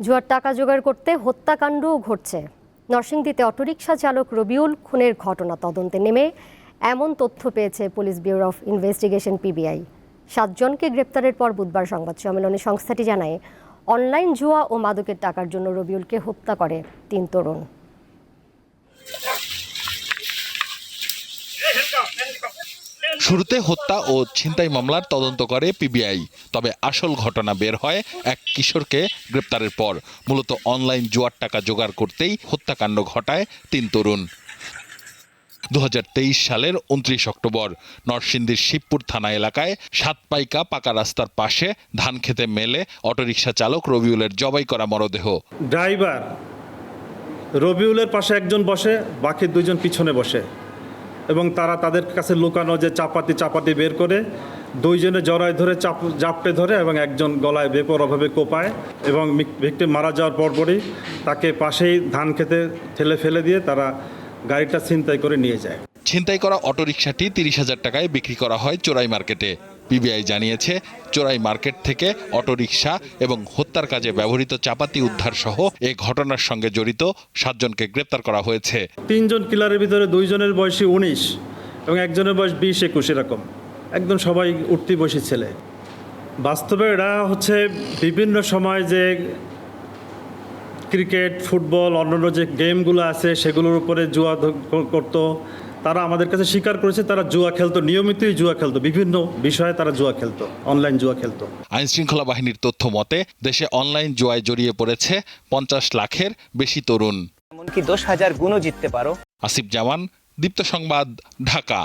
জুয়ার টাকা জোগাড় করতে হত্যাকাণ্ডও ঘটছে। নরসিংদীতে অটোরিকশা চালক রবিউল খুনের ঘটনা তদন্তে নেমে এমন তথ্য পেয়েছে police bureau of investigation PBI. 7 জনকে গ্রেপ্তারের পর বুধবার সংবাদ সম্মেলনে সংস্থাটি জানায়, অনলাইন জুয়া ও মাদকের টাকার জন্য রবিউলকে হত্যা করে 3 তরুণ। শুরুতে হত্যা ও ছিনতাই মামলার তদন্ত করে পিবিআই, তবে আসল ঘটনা বের হয় এক কিশোরকে গ্রেপ্তারের পর। মূলত অনলাইন জুয়ার টাকা জোগাড় করতেই হত্যাকাণ্ড ঘটায় 3 তরুণ। 2023 সালের 29 অক্টোবর নরসিংদীর শিবপুর থানা এলাকায় সাতপাইকা পাকা রাস্তার পাশে ধান খেতে মেলে অটোরিকশা চালক রবিউলের জবাই করা মরদেহ। ড্রাইভার রবিউলের পাশে একজন বসে, বাকি 2 জন পিছনে বসে এবং তারা তাদের কাছে লুকানো যে চাপাতি বের করে 2 জনে জড়ায় ধরে জাপটে ধরে এবং একজন গলায় বেপরোয়াভাবে কোপায় এবং ভিকটিম মারা যাওয়ার পরপরই তাকে পাশেই ধান খেতে ঠেলে ফেলে দিয়ে তারা গাড়িটা ছিনতাই করে নিয়ে যায়। ছিনতাই করা অটোরিকশাটি 30,000 টাকায় বিক্রি করা হয় চোরাই মার্কেটে। পিবিআই জানিয়েছে, চোরাই মার্কেট থেকে অটোরিকশা এবং হত্যার কাজে ব্যবহৃত চাপাতি উদ্ধার সহ এই ঘটনার সঙ্গে জড়িত 7 জনকে গ্রেপ্তার করা হয়েছে। 3 জন কিলারের ভিতরে 2 জনের বয়সী 19 এবং একজনের বয়স 20-21 এরকম, একদম সবাই উঠতি বয়সী ছেলে। বাস্তবে এরা হচ্ছে বিভিন্ন সময় যে ক্রিকেট, ফুটবল, অন্যান্য যে গেমগুলো আছে সেগুলোর উপরে জুয়া করতো। তারা আমাদের কাছে স্বীকার করেছে তারা জুয়া খেলতো, নিয়মিতই জুয়া খেলতো, বিভিন্ন বিষয়ে তারা জুয়া খেলতো, অনলাইন জুয়া খেলতো। আইন শৃঙ্খলা বাহিনীর তথ্য মতে দেশে অনলাইন জুয়ায় জড়িয়ে পড়েছে 50 লাখের বেশি তরুণ। এমনকি 10,000 গুণও জিততে পারো। আসিফ জামান, দীপ্ত সংবাদ, ঢাকা।